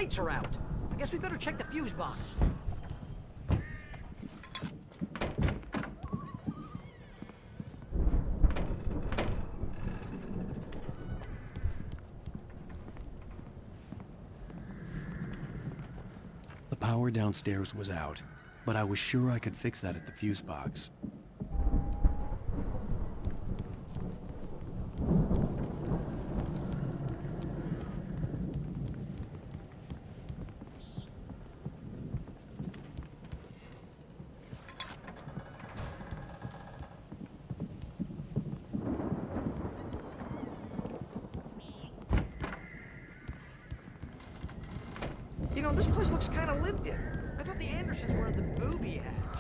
lights are out. I guess we better check the fuse box. The power downstairs was out, but I was sure I could fix that at the fuse box. You know, this place looks kind of lived in. I thought the Andersons were in the booby hatch.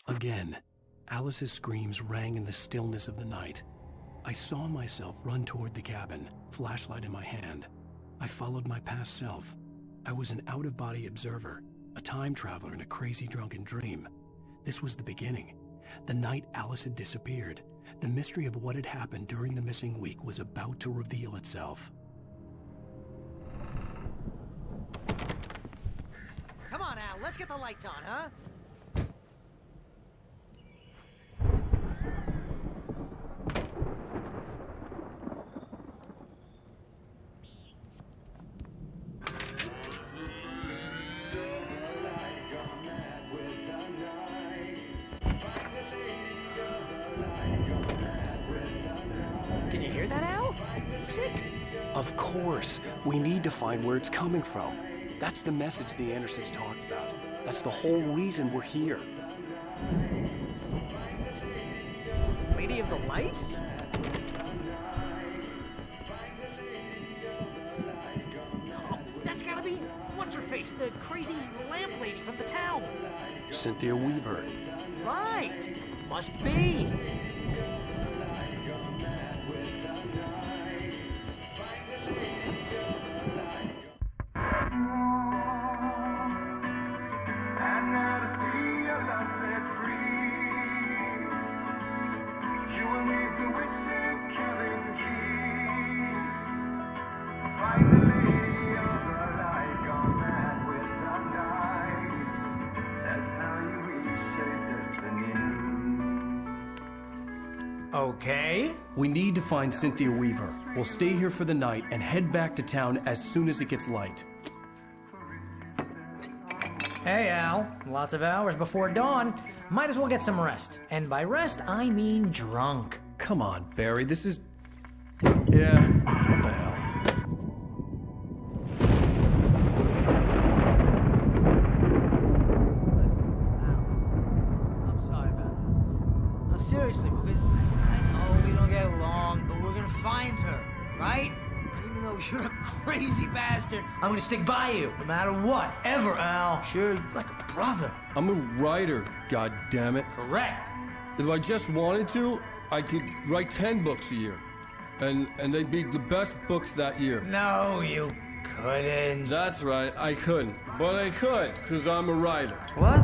Again, Alice's screams rang in the stillness of the night. I saw myself run toward the cabin, flashlight in my hand. I followed my past self. I was an out-of-body observer, a time traveler in a crazy drunken dream. This was the beginning. The night Alice had disappeared. The mystery of what had happened during the missing week was about to reveal itself. Come on, Al, let's get the lights on, huh? Can you hear that, Al? Music? Of course, we need to find where it's coming from. That's the message the Andersons talked about. That's the whole reason we're here. Lady of the Light? Oh, that's gotta be what's-her-face, the crazy lamp lady from the town. Cynthia Weaver. Right. Must be. Okay. We need to find Cynthia Weaver. We'll stay here for the night and head back to town as soon as it gets light. Hey, Al. Lots of hours before dawn. Might as well get some rest. And by rest, I mean drunk. Come on, Barry, this is... Yeah, what the hell? I'm sorry about this. No, seriously, because I know we don't get along, but we're gonna find her, right? Even though you're a crazy bastard, I'm gonna stick by you, no matter what, ever, Al. Sure, like a brother. I'm a writer, goddammit. Correct. If I just wanted to, I could write 10 books a year. And they'd be the best books that year. No, you couldn't. That's right, I couldn't. But I could, because I'm a writer. What?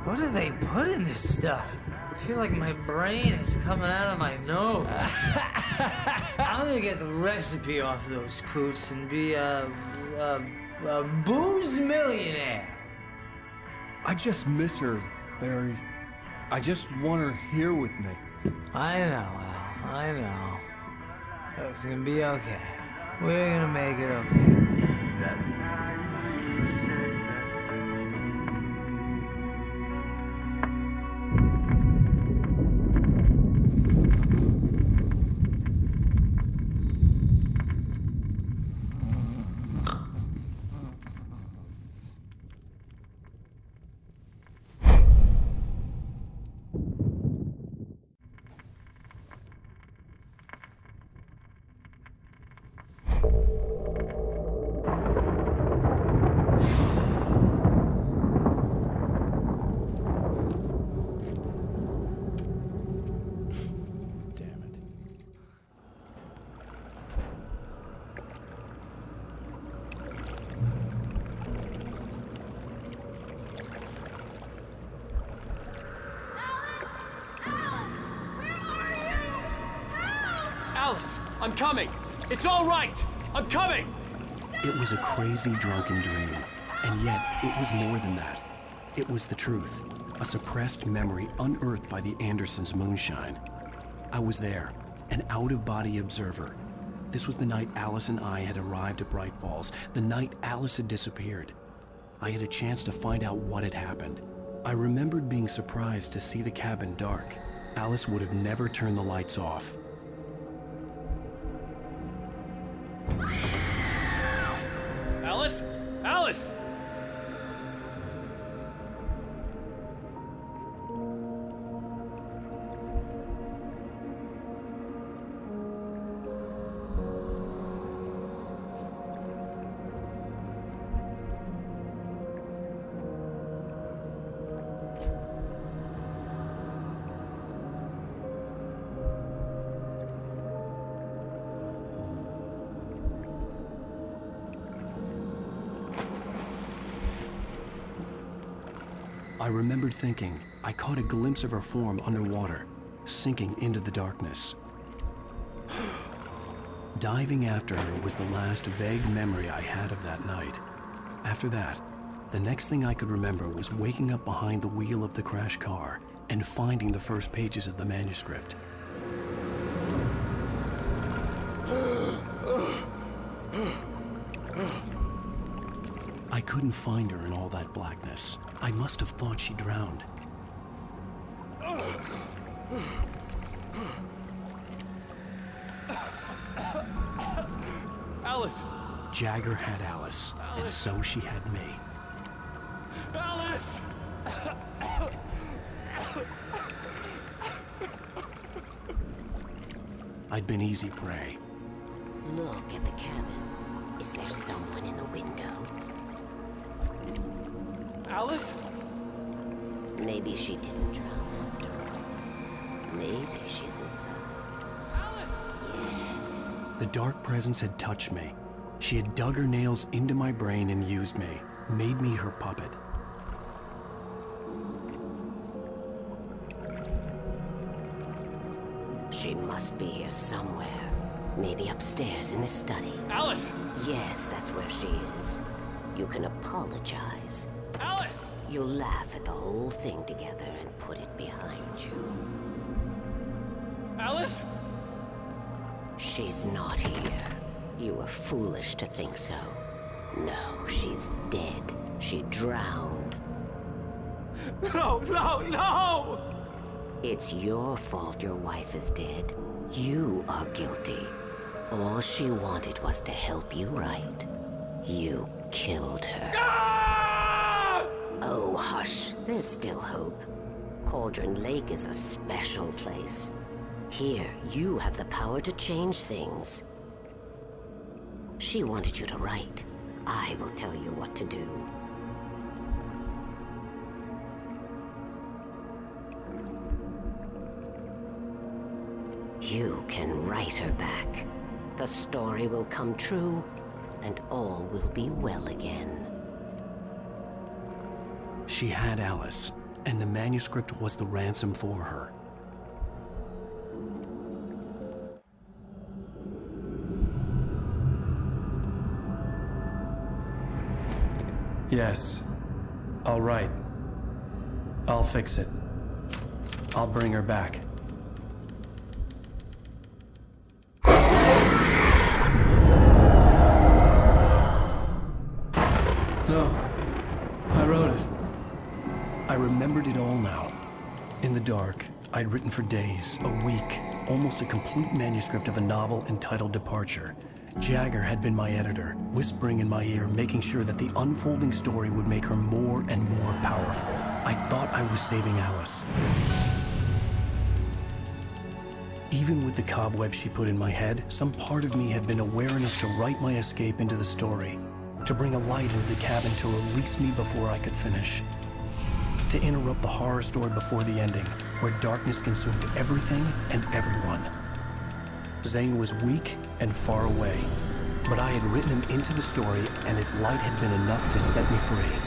What do they put in this stuff? I feel like my brain is coming out of my nose. I'm gonna get the recipe off those coots and be a booze millionaire. I just miss her, Barry. I just want her here with me. I know, Al. I know. It's gonna be okay. We're gonna make it okay. Alice, I'm coming! It's all right! I'm coming! It was a crazy, drunken dream, and yet it was more than that. It was the truth, a suppressed memory unearthed by the Andersons' moonshine. I was there, an out-of-body observer. This was the night Alice and I had arrived at Bright Falls, the night Alice had disappeared. I had a chance to find out what had happened. I remembered being surprised to see the cabin dark. Alice would have never turned the lights off. Alice? Alice! I remembered thinking I caught a glimpse of her form underwater, sinking into the darkness. Diving after her was the last vague memory I had of that night. After that, the next thing I could remember was waking up behind the wheel of the crashed car and finding the first pages of the manuscript. I couldn't find her in all that blackness. I must have thought she drowned. Alice! Jagger had Alice, and so she had me. Alice! I'd been easy prey. Look at the cabin. Is there someone in the window? Alice? Maybe she didn't drown after all. Maybe she's inside. Alice! Yes. The dark presence had touched me. She had dug her nails into my brain and used me, made me her puppet. She must be here somewhere. Maybe upstairs in the study. Alice! Yes, that's where she is. You can apologize. Alice! You'll laugh at the whole thing together and put it behind you. Alice? She's not here. You were foolish to think so. No, she's dead. She drowned. No, no, no! It's your fault your wife is dead. You are guilty. All she wanted was to help you right. You killed her. Ah! Oh, hush. There's still hope. Cauldron Lake is a special place. Here, you have the power to change things. She wanted you to write. I will tell you what to do. You can write her back. The story will come true, and all will be well again. She had Alice, and the manuscript was the ransom for her. Yes. I'll write. I'll fix it. I'll bring her back. No. I wrote it. I remembered it all now. In the dark, I'd written for days, a week, almost a complete manuscript of a novel entitled Departure. Jagger had been my editor, whispering in my ear, making sure that the unfolding story would make her more and more powerful. I thought I was saving Alice. Even with the cobweb she put in my head, some part of me had been aware enough to write my escape into the story, to bring a light into the cabin to release me before I could finish, to interrupt the horror story before the ending, where darkness consumed everything and everyone. Zane was weak and far away, but I had written him into the story, and his light had been enough to set me free.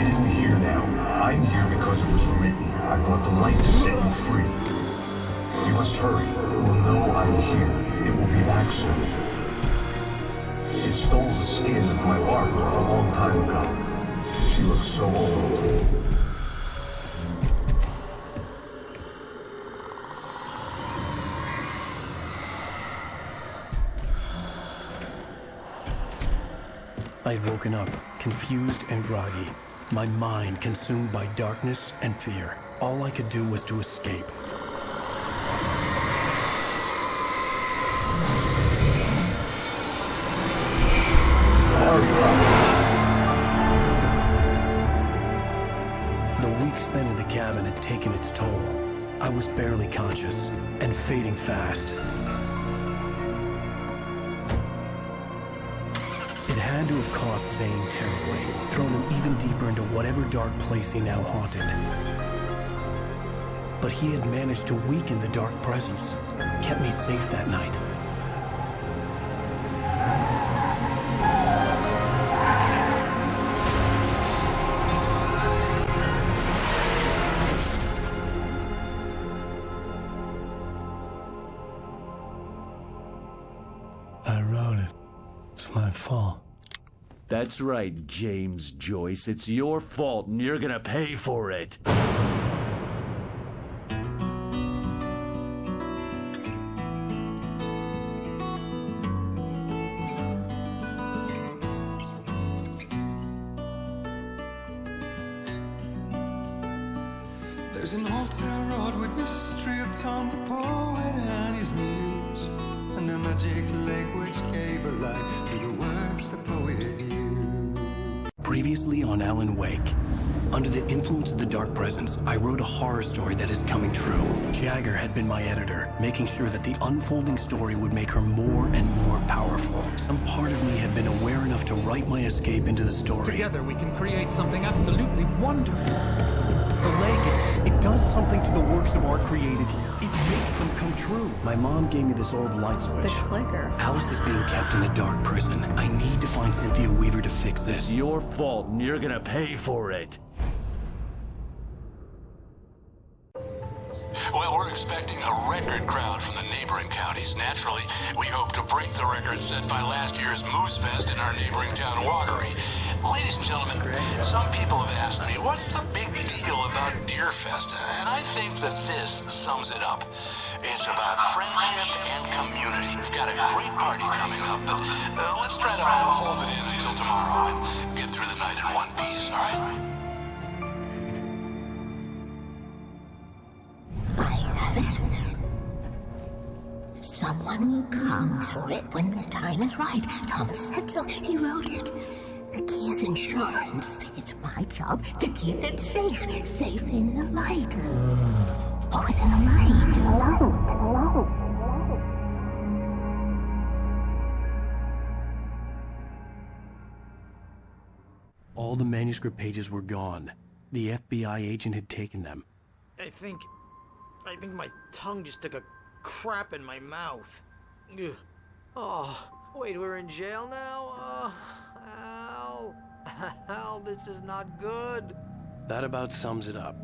It isn't here now. I'm here because it was written. I brought the light to set you free. must hurry. It will know I'm here. It will be back soon. It stole the skin of my Barbara a long time ago. She looks so old. I had woken up, confused and groggy, my mind consumed by darkness and fear. All I could do was to escape. The week spent in the cabin had taken its toll. I was barely conscious and fading fast. It had to have cost Zane terribly, thrown him even deeper into whatever dark place he now haunted. But he had managed to weaken the dark presence, kept me safe that night. I wrote it. It's my fault. That's right, James Joyce. It's your fault, and you're gonna pay for it. There's an old town road with mystery of Tom the poet and his muse, and a magic lake which gave a light to the words the poet used. Previously on Alan Wake. Under the influence of the dark presence, I wrote a horror story that is coming true. Jagger had been my editor, making sure that the unfolding story would make her more and more powerful. Some part of me had been aware enough to write my escape into the story. Together we can create something absolutely wonderful. The lake, it does something to the works of art created here. It makes them come true. My mom gave me this old light switch. The clicker. Alice is being kept in a dark prison. I need to find Cynthia Weaver to fix this. It's your fault, and you're gonna pay for it. Well, we're expecting a record crowd from the neighboring counties. Naturally, we hope to break the record set by last year's Moose Fest in our neighboring town, Watery. Ladies and gentlemen, some people have asked me, what's the big deal about Deer Fest? And I think that this sums it up. It's about friendship and community. We've got a great party coming up, but let's try to hold it in until tomorrow and get through the night in one piece, all right? I have it. Someone will come for it when the time is right. Thomas said so. He wrote it. The key is insurance. It's my job to keep it safe. Safe in the light. Always in the light. Hello. All the manuscript pages were gone. The FBI agent had taken them. I think my tongue just took a crap in my mouth. Ugh. Oh, wait, we're in jail now? Al. Al, this is not good. That about sums it up.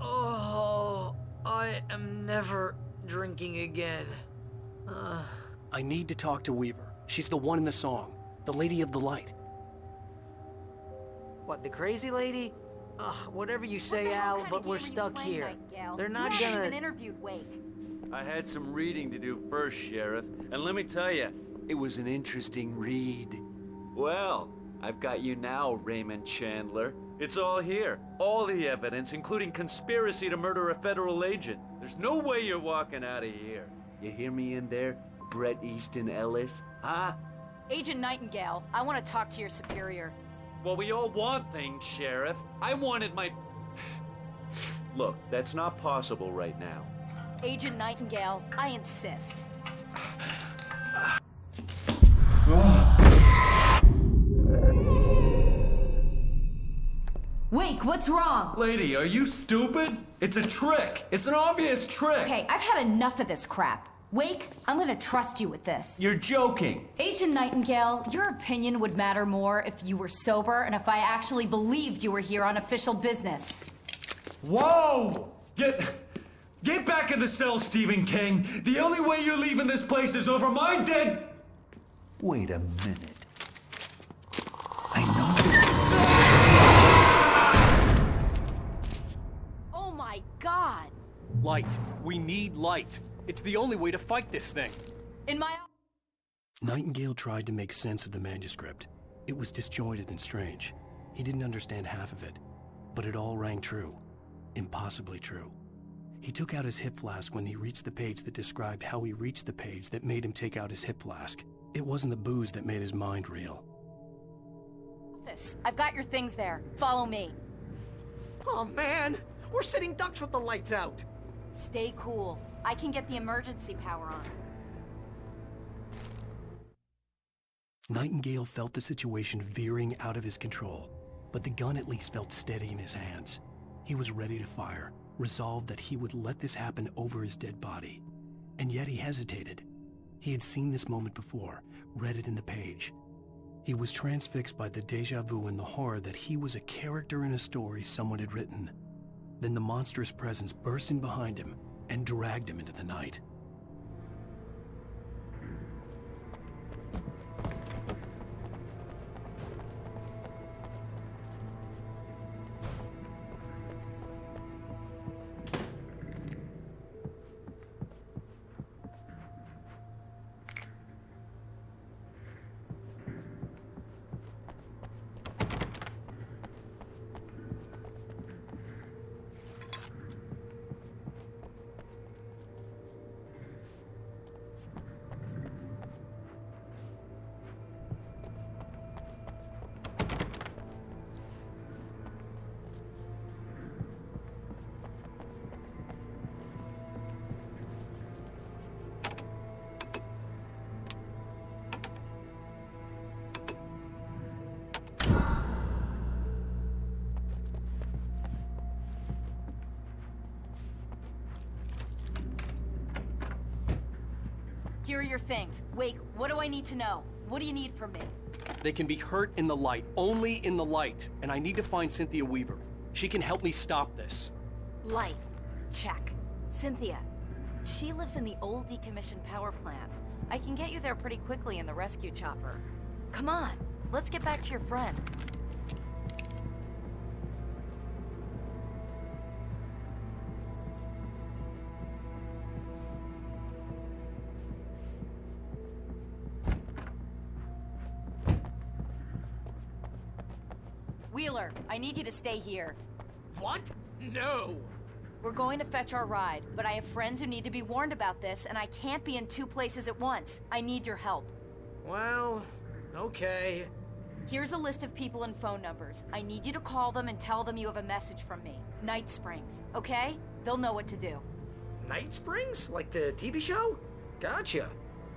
Oh, I am never drinking again. I need to talk to Weaver. She's the one in the song. The Lady of the Light. What, the crazy lady? Whatever you say, Al, but we're stuck here. They're not gonna... interviewed Wake. I had some reading to do first, Sheriff, and let me tell you, it was an interesting read. Well, I've got you now, Raymond Chandler. It's all here. All the evidence, including conspiracy to murder a federal agent. There's no way you're walking out of here. You hear me in there, Bret Easton Ellis? Huh? Agent Nightingale, I want to talk to your superior. Well, we all want things, Sheriff. I wanted my... Look, that's not possible right now. Agent Nightingale, I insist. Wake, what's wrong? Lady, are you stupid? It's a trick. It's an obvious trick. Okay, I've had enough of this crap. Wake, I'm gonna trust you with this. You're joking. Agent Nightingale, your opinion would matter more if you were sober and if I actually believed you were here on official business. Whoa! Get back in the cell, Stephen King. The only way you're leaving this place is over my dead... Wait a minute. Oh my God! Light. We need light. It's the only way to fight this thing. In my... Nightingale tried to make sense of the manuscript. It was disjointed and strange. He didn't understand half of it, but it all rang true. Impossibly true. He took out his hip flask when he reached the page that described how he reached the page that made him take out his hip flask. It wasn't the booze that made his mind reel. I've got your things there. Follow me. Oh man, we're sitting ducks with the lights out. Stay cool. I can get the emergency power on. Nightingale felt the situation veering out of his control, but the gun at least felt steady in his hands. He was ready to fire, resolved that he would let this happen over his dead body. And yet he hesitated. He had seen this moment before, read it in the page. He was transfixed by the déjà vu and the horror that he was a character in a story someone had written. Then the monstrous presence burst in behind him and dragged him into the night. Here are your things. Wake, what do I need to know? What do you need from me? They can be hurt in the light, only in the light. And I need to find Cynthia Weaver. She can help me stop this. Light. Check. Cynthia. She lives in the old decommissioned power plant. I can get you there pretty quickly in the rescue chopper. Come on, let's get back to your friend. Wheeler, I need you to stay here. What? No! We're going to fetch our ride, but I have friends who need to be warned about this, and I can't be in two places at once. I need your help. Well, okay. Here's a list of people and phone numbers. I need you to call them and tell them you have a message from me. Night Springs, okay? They'll know what to do. Night Springs? Like the TV show? Gotcha.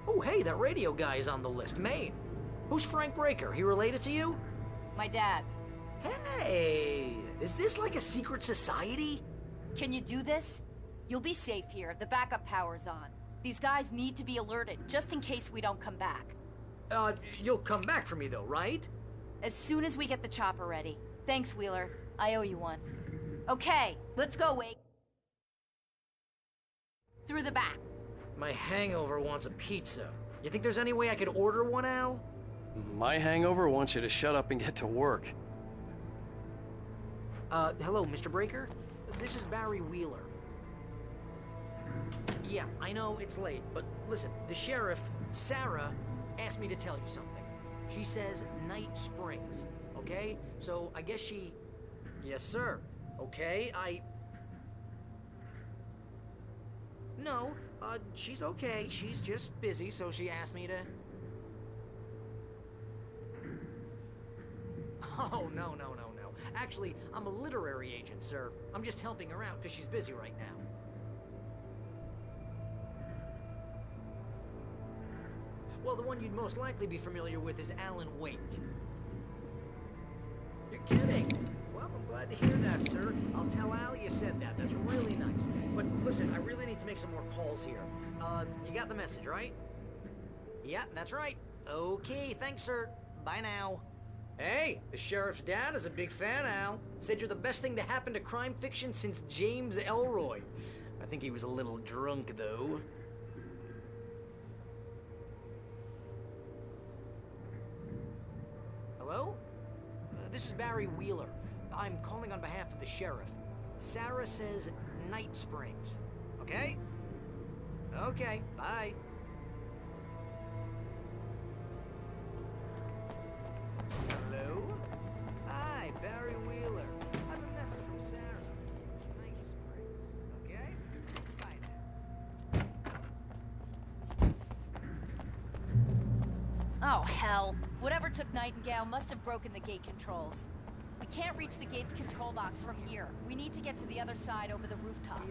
Oh, hey, that radio guy is on the list. Maine. Who's Frank Breaker? He related to you? My dad. Hey, is this like a secret society? Can you do this? You'll be safe here. The backup power's on. These guys need to be alerted, just in case we don't come back. You'll come back for me though, right? As soon as we get the chopper ready. Thanks, Wheeler. I owe you one. Okay, let's go, Wake. Through the back. My hangover wants a pizza. You think there's any way I could order one, Al? My hangover wants you to shut up and get to work. Hello, Mr. Breaker? This is Barry Wheeler. Yeah, I know it's late, but listen, the sheriff, Sarah, asked me to tell you something. She says Night Springs, okay? So I guess she... Yes, sir. Okay, No, she's okay. She's just busy, so she asked me to... Oh, no. Actually, I'm a literary agent, sir. I'm just helping her out because she's busy right now. Well, the one you'd most likely be familiar with is Alan Wake. You're kidding? Well, I'm Glad to hear that, sir. I'll tell Al you said that. That's really nice. But listen, I really need to make some more calls here. You got the message, right? Yeah, that's right. Okay, thanks, sir. Bye now. Hey, the sheriff's dad is a big fan, Al. Said you're the best thing to happen to crime fiction since James Elroy. I think he was a little drunk, though. Hello? This is Barry Wheeler. I'm calling on behalf of the sheriff. Sarah says Night Springs. Okay? Okay, bye. Hello? Hi, Barry Wheeler. I have a message from Sarah. Night Springs. Okay? Bye Oh, hell. Whatever took Nightingale must have broken the gate controls. We can't reach the gate's control box from here. We need to get to the other side over the rooftop.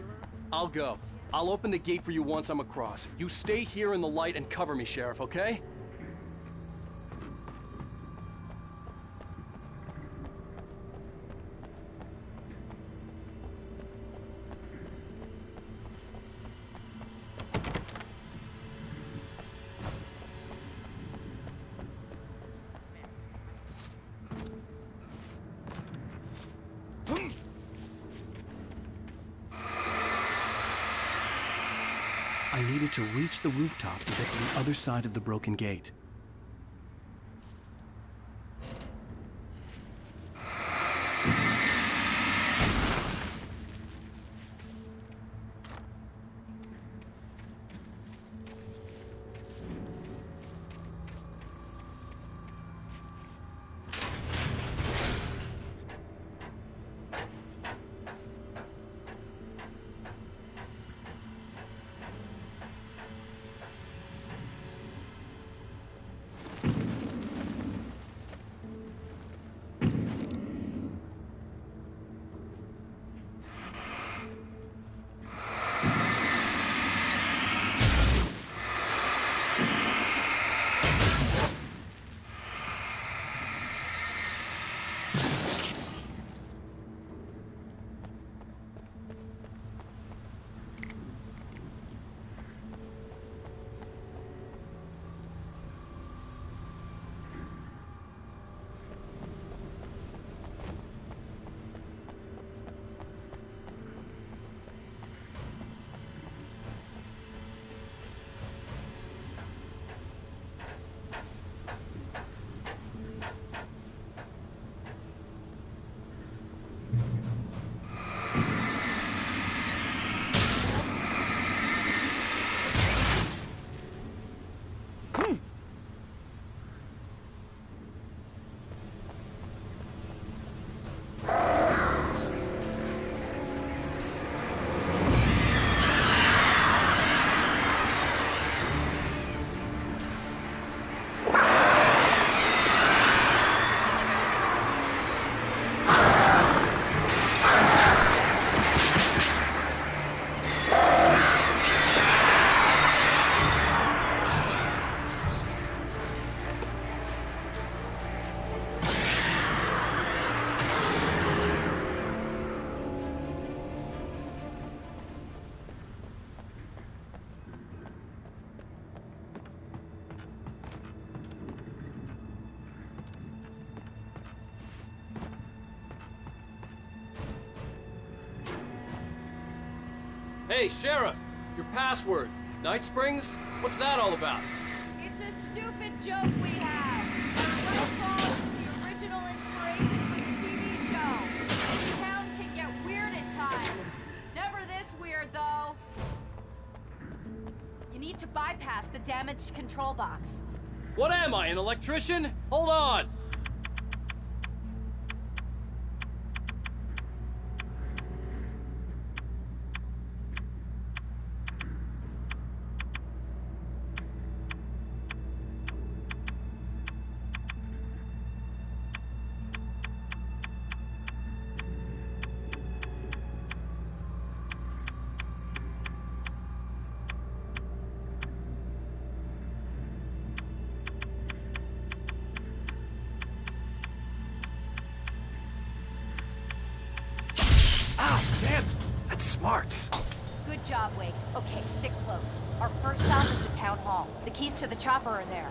I'll go. I'll open the gate for you once I'm across. You stay here in the light and cover me, Sheriff, okay? I needed to reach the rooftop to get to the other side of the broken gate. Hey, Sheriff! Your password. Night Springs? What's that all about? It's a stupid joke we have. Nightfall is the original inspiration for the TV show. This town can get weird at times. Never this weird, though. You need to bypass the damaged control box. What am I, an electrician? Hold on! got smarts. Good job, Wake. Okay, stick close. Our first stop is the town hall. The keys to the chopper are there.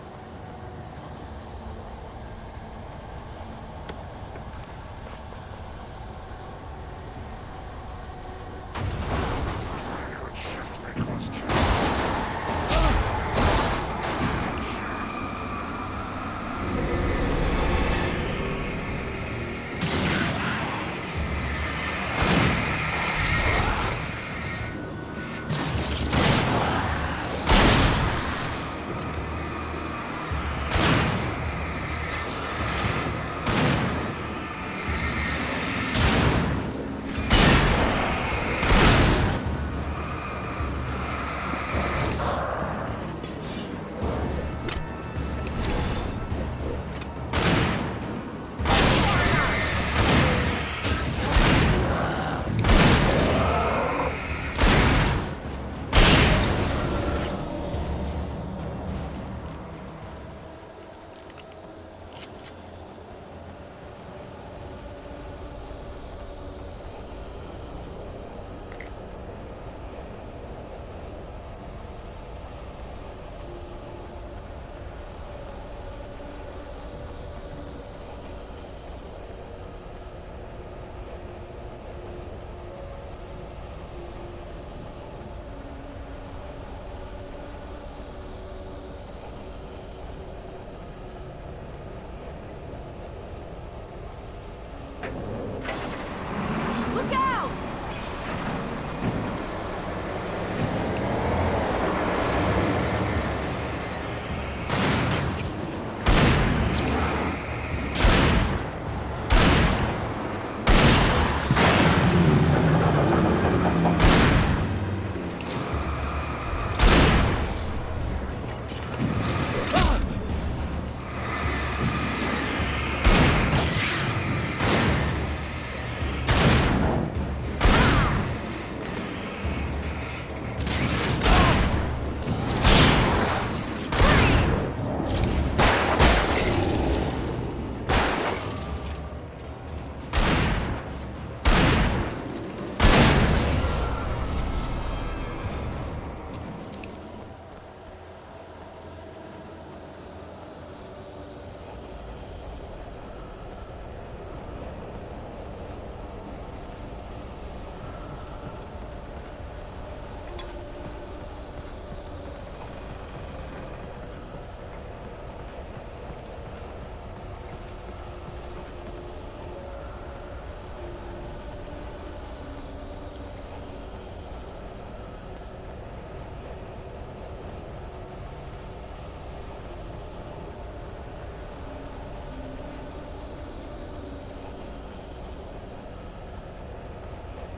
Look out!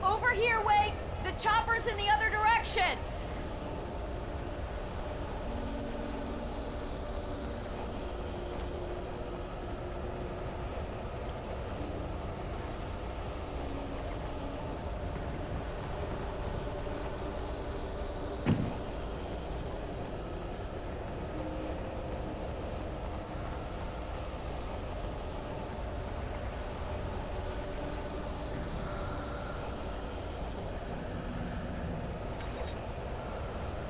Over here, Wake! The chopper's in the other direction!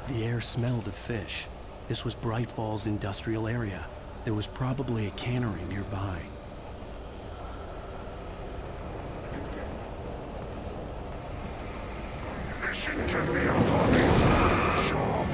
The air smelled of fish. This was Bright Falls industrial area. There was probably a cannery nearby. Fishing can be a hobby. Job.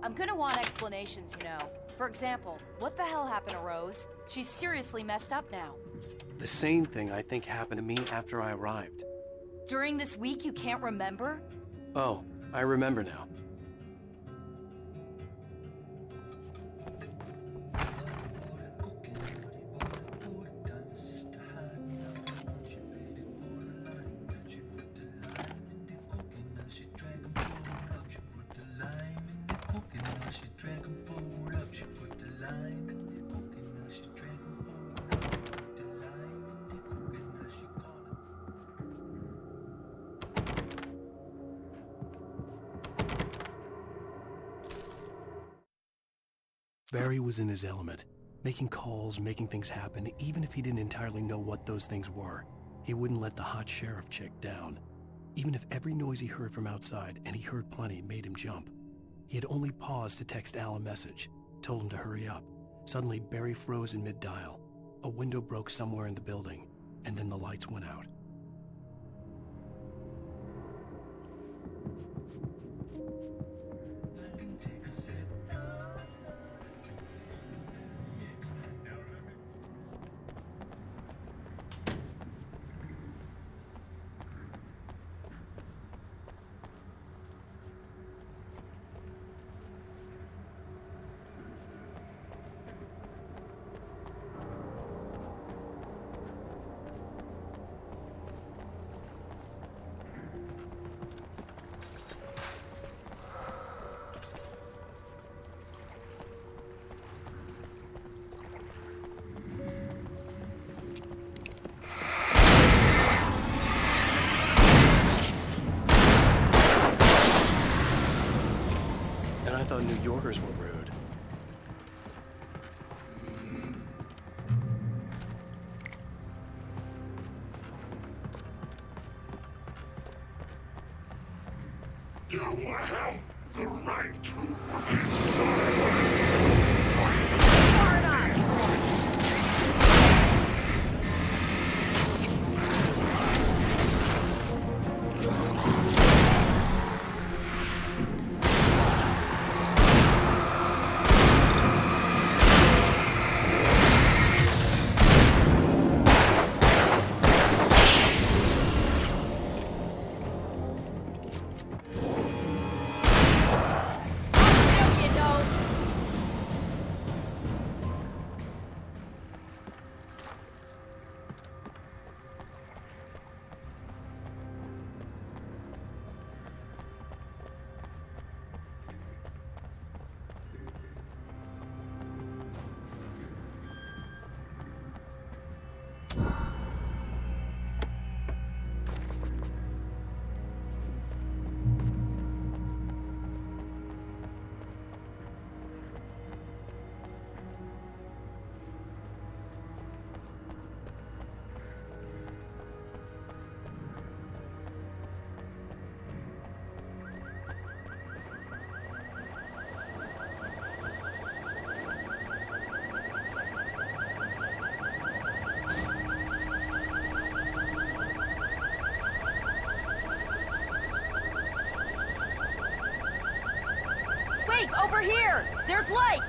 I'm gonna want explanations, you know. For example, what the hell happened to Rose? She's seriously messed up now. The same thing I think happened to me after I arrived. During this week, you can't remember? Oh, I remember now. Barry was in his element, making calls, making things happen, even if he didn't entirely know what those things were. He wouldn't let the hot sheriff chick down. Even if every noise he heard from outside, and he heard plenty, made him jump. He had only paused to text Al a message, told him to hurry up. Suddenly, Barry froze in mid-dial. A window broke somewhere in the building, and then the lights went out. I thought New Yorkers were rude. You have the right to Over here! There's light!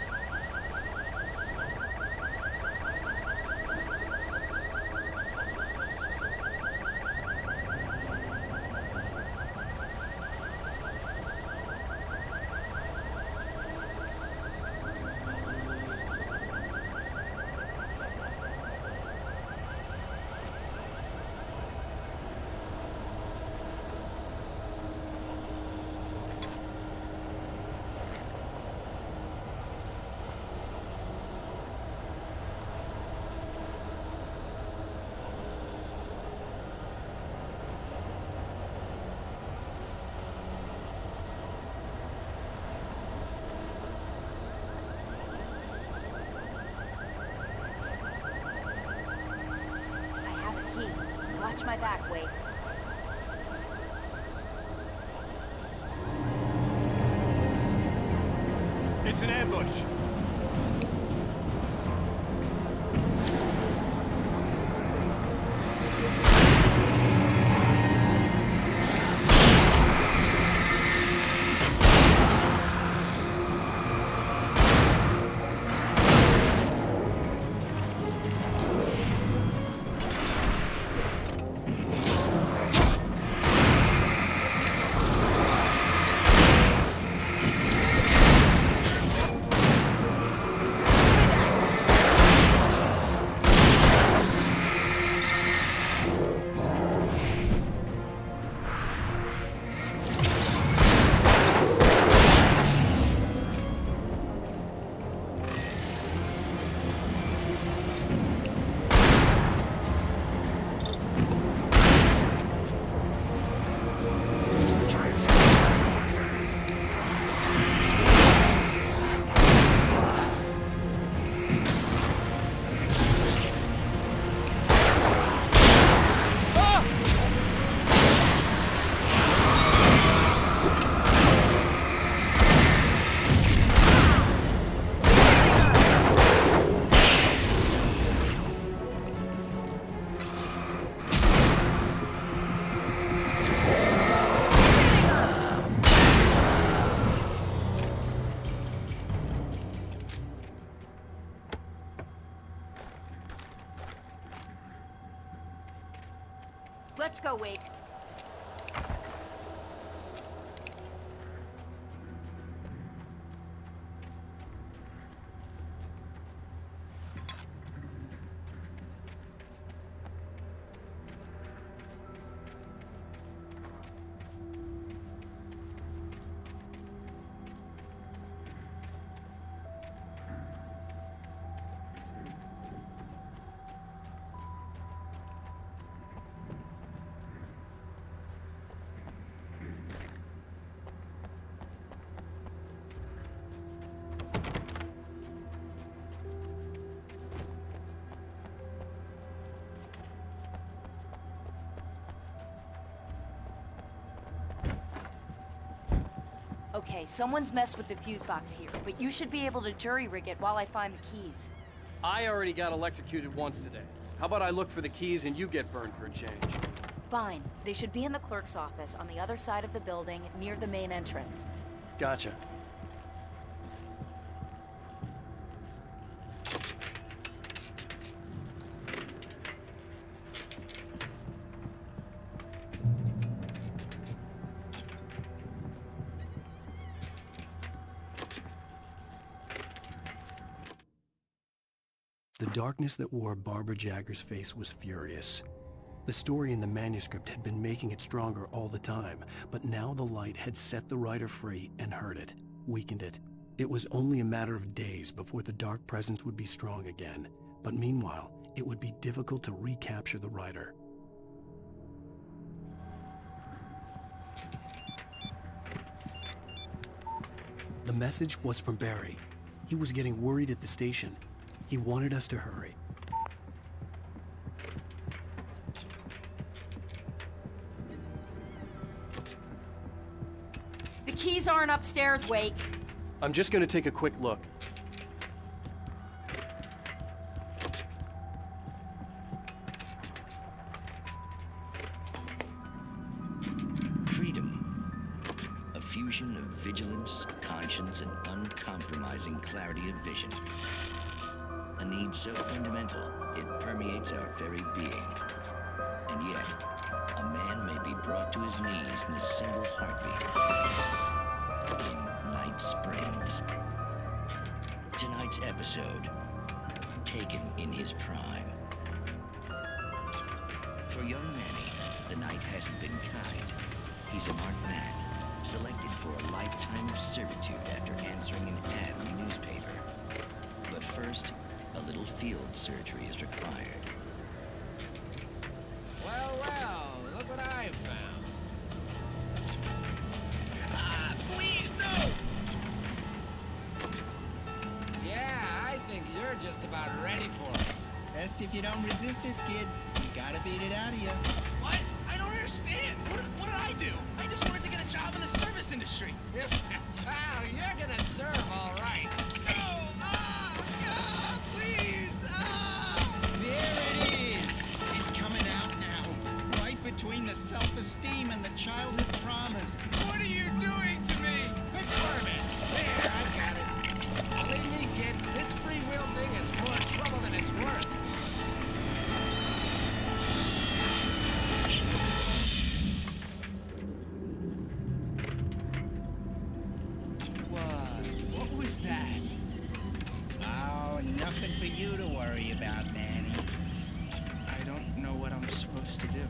Watch my back, Wade. It's an ambush. Let's go, Wake. Okay, someone's messed with the fuse box here, but you should be able to jury-rig it while I find the keys. I already got electrocuted once today. How about I look for the keys and you get burned for a change? Fine. They should be in the clerk's office on the other side of the building, near the main entrance. Gotcha. The darkness that wore Barbara Jagger's face was furious. The story in the manuscript had been making it stronger all the time, but now the light had set the writer free and hurt it, weakened it. It was only a matter of days before the dark presence would be strong again, but meanwhile, it would be difficult to recapture the writer. The message was from Barry. He was getting worried at the station. He wanted us to hurry. The keys aren't upstairs, Wake. I'm just gonna take a quick look. Freedom. A fusion of vigilance, conscience, and uncompromising clarity of vision. A need so fundamental, it permeates our very being. And yet, a man may be brought to his knees in a single heartbeat. In Night Springs. Tonight's episode, Taken in His Prime. For young Manny, the night hasn't been kind. He's a marked man, selected for a lifetime of servitude after answering an ad in the newspaper. But first, a little field surgery is required. Well, look what I found. Please, no! Yeah, I think you're just about ready for it. Best if you don't resist this, kid. You gotta beat it out of you. What? I don't understand. What did I do? I just wanted to get a job in the service industry. Wow, you're gonna serve all right. There it is! It's coming out now. Right between the self-esteem and the childhood traumas. What are you doing to me? It's Furman. There, I got it. Believe me, kid, this free will thing is more trouble than it's worth. What was that? Oh, nothing for you to worry about, Manny. I don't know what I'm supposed to do.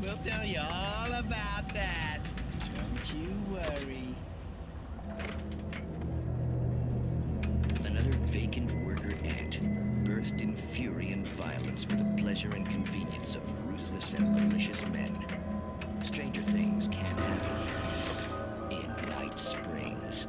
We'll tell you all about that. Don't you worry. Another vacant worker ant, birthed in fury and violence for the pleasure and convenience of ruthless and malicious men. Stranger things can happen in Night Springs.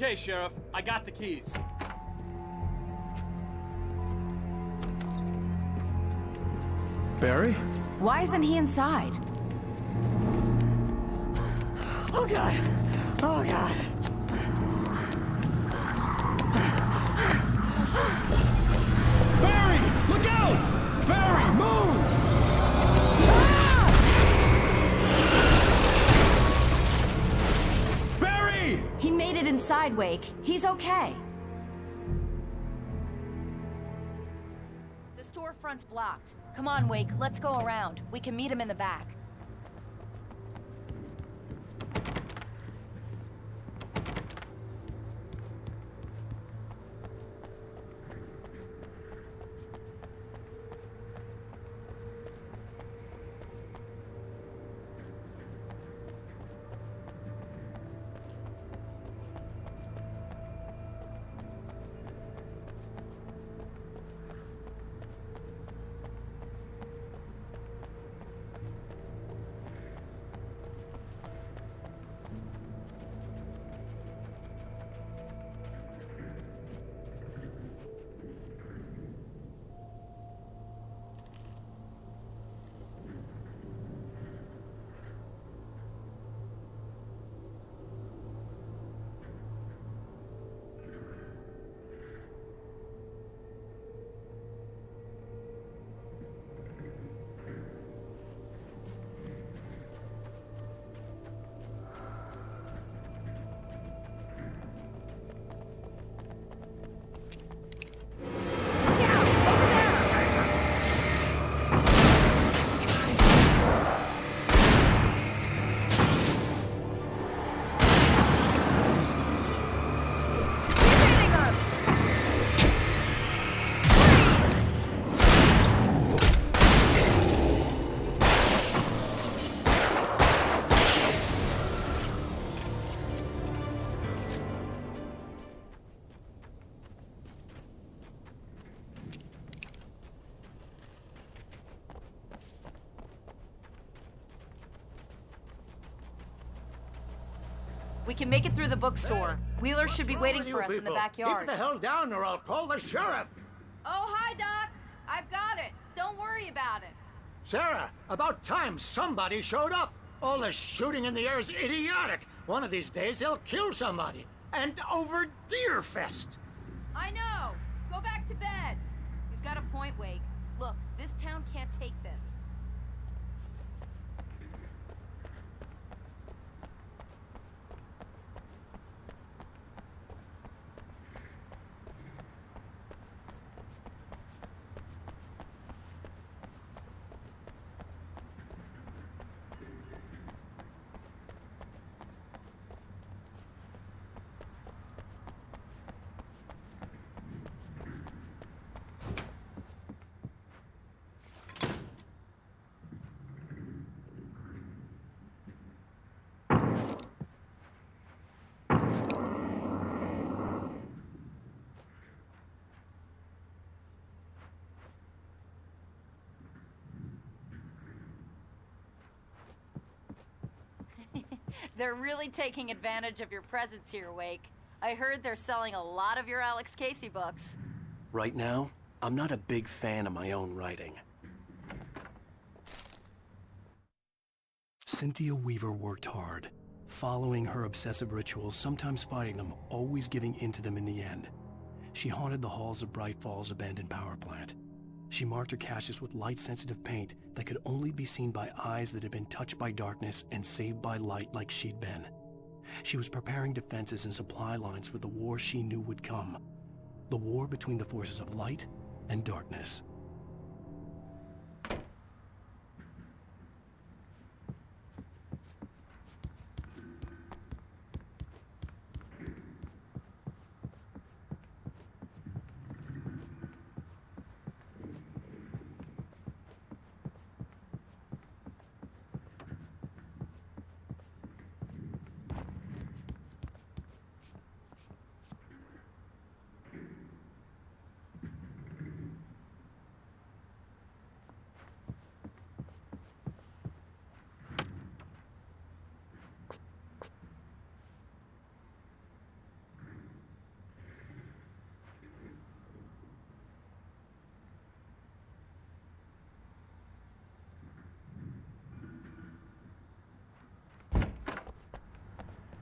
Okay, Sheriff. I got the keys. Barry? Why isn't he inside? Oh, God. Oh, God. Barry! Look out! Barry, move! Barry! He made it inside, Wake. He's okay. The storefront's blocked. Come on, Wake. Let's go around. We can meet him in the back. We can make it through the bookstore. Wheeler should be waiting for us in the backyard. Keep the hell down or I'll call the sheriff. Oh, hi, Doc. I've got it. Don't worry about it. Sarah, about time somebody showed up. All this shooting in the air is idiotic. One of these days they'll kill somebody. And over Deerfest. I know. Go back to bed. He's got a point, Wake. Look, this town can't take this. They're really taking advantage of your presence here, Wake. I heard they're selling a lot of your Alex Casey books. Right now, I'm not a big fan of my own writing. Cynthia Weaver worked hard, following her obsessive rituals, sometimes fighting them, always giving in to them in the end. She haunted the halls of Bright Falls' abandoned power plant. She marked her caches with light-sensitive paint that could only be seen by eyes that had been touched by darkness and saved by light like she'd been. She was preparing defenses and supply lines for the war she knew would come. The war between the forces of light and darkness.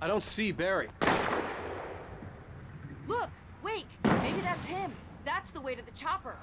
I don't see Barry. Look! Wake! Maybe that's him. That's the way to the chopper.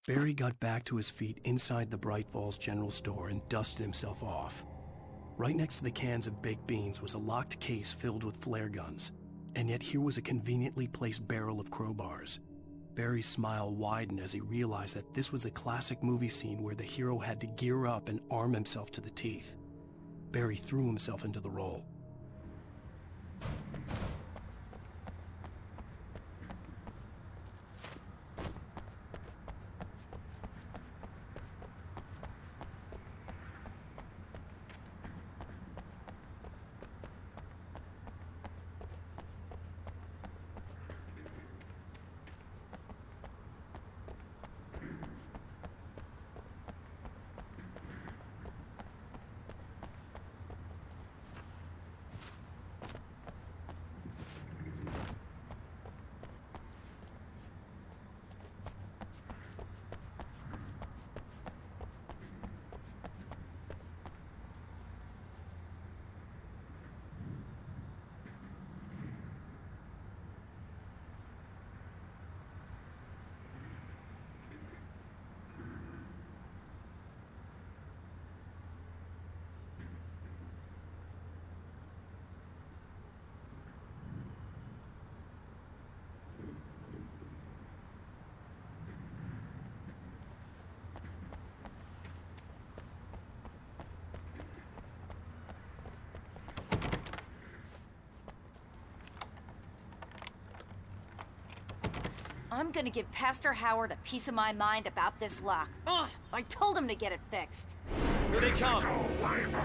Barry got back to his feet inside the Bright Falls General Store and dusted himself off. Right next to the cans of baked beans was a locked case filled with flare guns, and yet here was a conveniently placed barrel of crowbars. Barry's smile widened as he realized that this was the classic movie scene where the hero had to gear up and arm himself to the teeth. Barry threw himself into the role. I'm gonna give Pastor Howard a piece of my mind about this lock. Ugh, I told him to get it fixed. Here they come. Labor.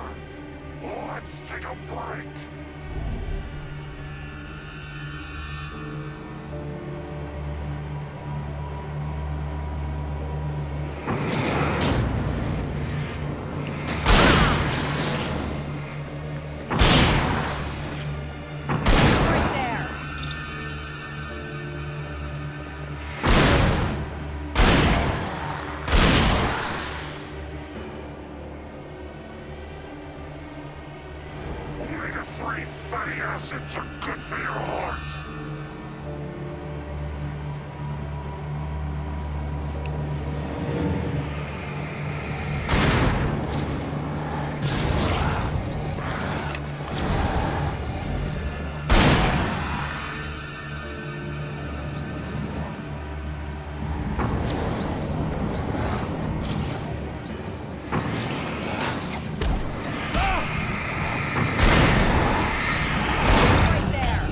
Let's take a break. Omega-3 fatty acids are good for your heart. Right there.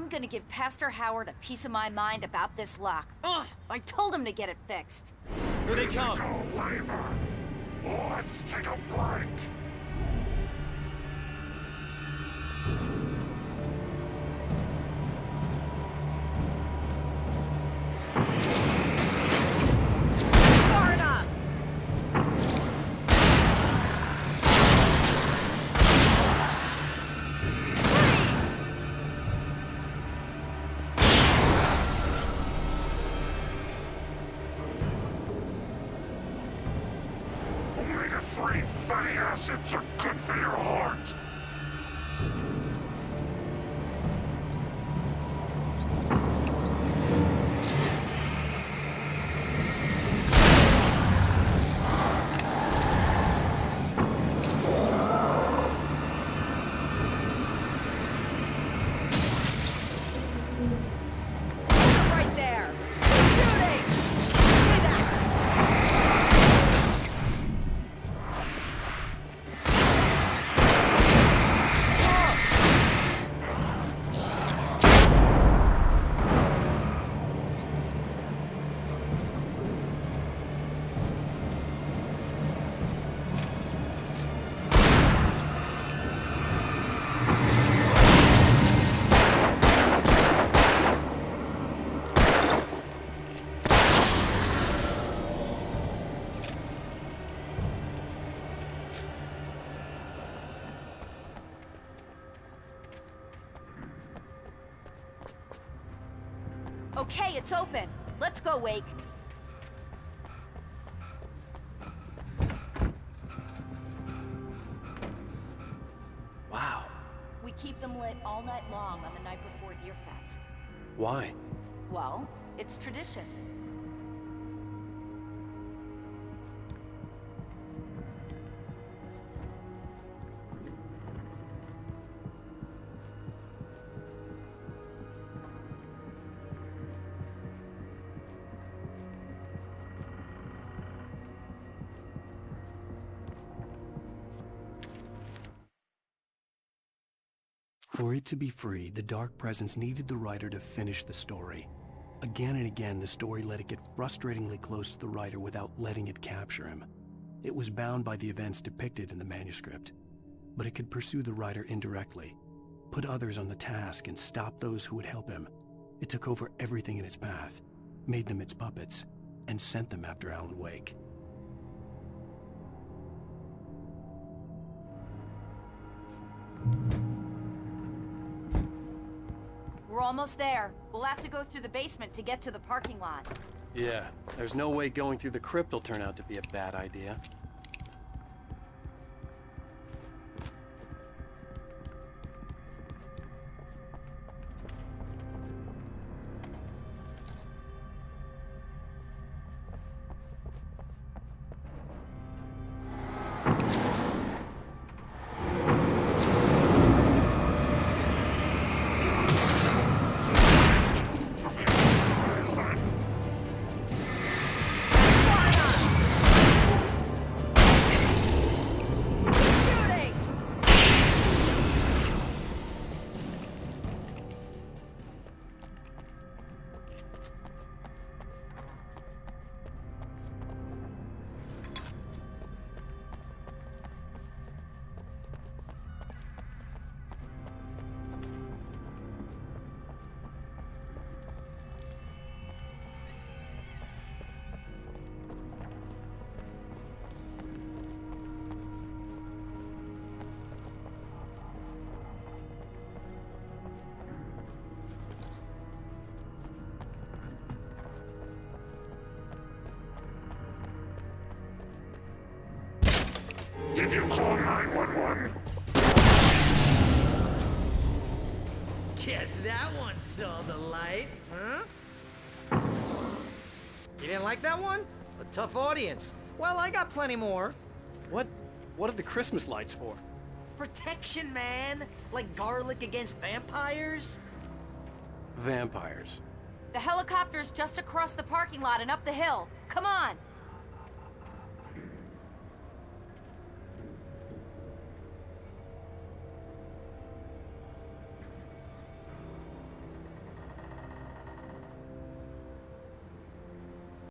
I'm gonna give Pastor Howard a piece of my mind about this lock. Ugh, I told him to get it fixed. Here they come. Physical labor. Let's take a break. Far enough! Omega-3 fatty acids are good for your heart. Right there! Shooting! Do that! Okay, it's open. Let's go, Wake. Wow. We keep them lit all night long on the night before Deerfest. Why? Well, it's tradition. For it to be free, the Dark Presence needed the writer to finish the story. Again and again, the story let it get frustratingly close to the writer without letting it capture him. It was bound by the events depicted in the manuscript, but it could pursue the writer indirectly, put others on the task, and stop those who would help him. It took over everything in its path, made them its puppets, and sent them after Alan Wake. We're almost there. We'll have to go through the basement to get to the parking lot. Yeah, there's no way going through the crypt will turn out to be a bad idea. Did you call 911? Guess that one saw the light, huh? You didn't like that one? A tough audience. Well, I got plenty more. What are the Christmas lights for? Protection, man. Like garlic against vampires. Vampires. The helicopter's just across the parking lot and up the hill. Come on!